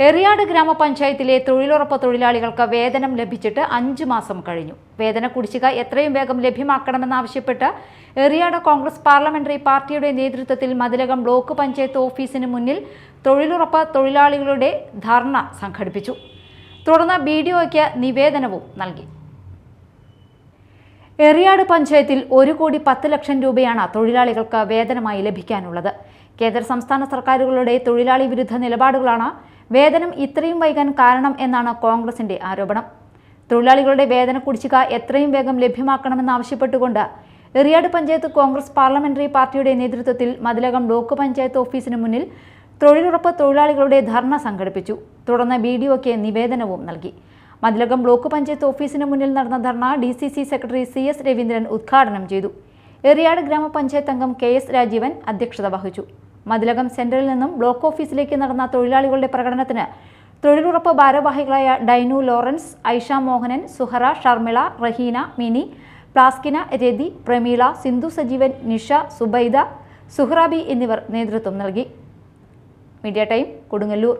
എറിയാട് ഗ്രാമപഞ്ചായത്തിലെ തൊഴിലുറപ്പ് തൊഴിലാളികൾക്ക് വേതനം ലഭിച്ചിട്ട് 5 മാസം കഴിഞ്ഞു. വേതന കുടിശ്ശിക എത്രയും വേഗം ലഭ്യമാക്കണമെന്നാവശ്യപ്പെട്ട് എറിയാട് കോൺഗ്രസ് പാർലമെന്ററി പാർട്ടിയുടെ നേതൃത്വത്തിൽ മതിലകം ബ്ലോക്ക് പഞ്ചായത്ത് ഓഫീസിന് മുന്നിൽ തൊഴിലുറപ്പ് തൊഴിലാളികളുടെ ധർണ സംഘടിപ്പിച്ചു. തുടർന്ന് BDOയ്ക്ക് നിവേദനവും നൽകി. എറിയാട് പഞ്ചായത്തിൽ 1,10,00,000 രൂപയാണ് തൊഴിലാളികൾക്ക് വേതനമായി ലഭിക്കാനുള്ളത്. കേന്ദ്ര സംസ്ഥാന സർക്കാരുകളുടെ തൊഴിലാളി വിരുദ്ധ നിലപാടുകളാണ് വേതനം ഇത്രയും വൈകാൻ കാരണം എന്നാണ് കോൺഗ്രസിന്റെ ആരോപണം. തൊഴിലാളികളുടെ വേതന കുടിശ്ശിക എത്രയും വേഗം ലഭ്യമാക്കണമെന്നാവശ്യപ്പെട്ടുകൊണ്ട് എറിയാട് പഞ്ചായത്ത് കോൺഗ്രസ് പാർലമെന്ററി പാർട്ടിയുടെ നേതൃത്വത്തിൽ മതിലകം ബ്ലോക്ക് പഞ്ചായത്ത് ഓഫീസിന് മുന്നിൽ തൊഴിലുറപ്പ് തൊഴിലാളികളുടെ ധർണ സംഘടിപ്പിച്ചു. തുടർന്ന് BDOയ്ക്ക് നിവേദനവും നൽകി. മതിലകം ബ്ലോക്ക് പഞ്ചായത്ത് ഓഫീസിന് മുന്നിൽ നടന്ന ധർണ DCC സെക്രട്ടറി CS രവീന്ദ്രൻ ഉദ്ഘാടനം ചെയ്തു. എറിയാട് ഗ്രാമപഞ്ചായത്ത് അംഗം KS രാജീവൻ അധ്യക്ഷത വഹിച്ചു. മതിലകം സെന്ററിൽ നിന്നും ബ്ലോക്ക് ഓഫീസിലേക്ക് നടന്ന തൊഴിലാളികളുടെ പ്രകടനത്തിന് തൊഴിലുറപ്പ് ഭാരവാഹികളായ ഡൈനു ലോറൻസ്, ഐഷ മോഹനൻ, സുഹറ, ഷർമിള, റഹീന, മിനി, പ്ലാസ്കിന, രതി, പ്രമീള, സിന്ധു സജീവൻ, നിഷ, സുബൈദ, സുഹ്റാബി എന്നിവർ നേതൃത്വം നൽകി. Media time, Kodungallur.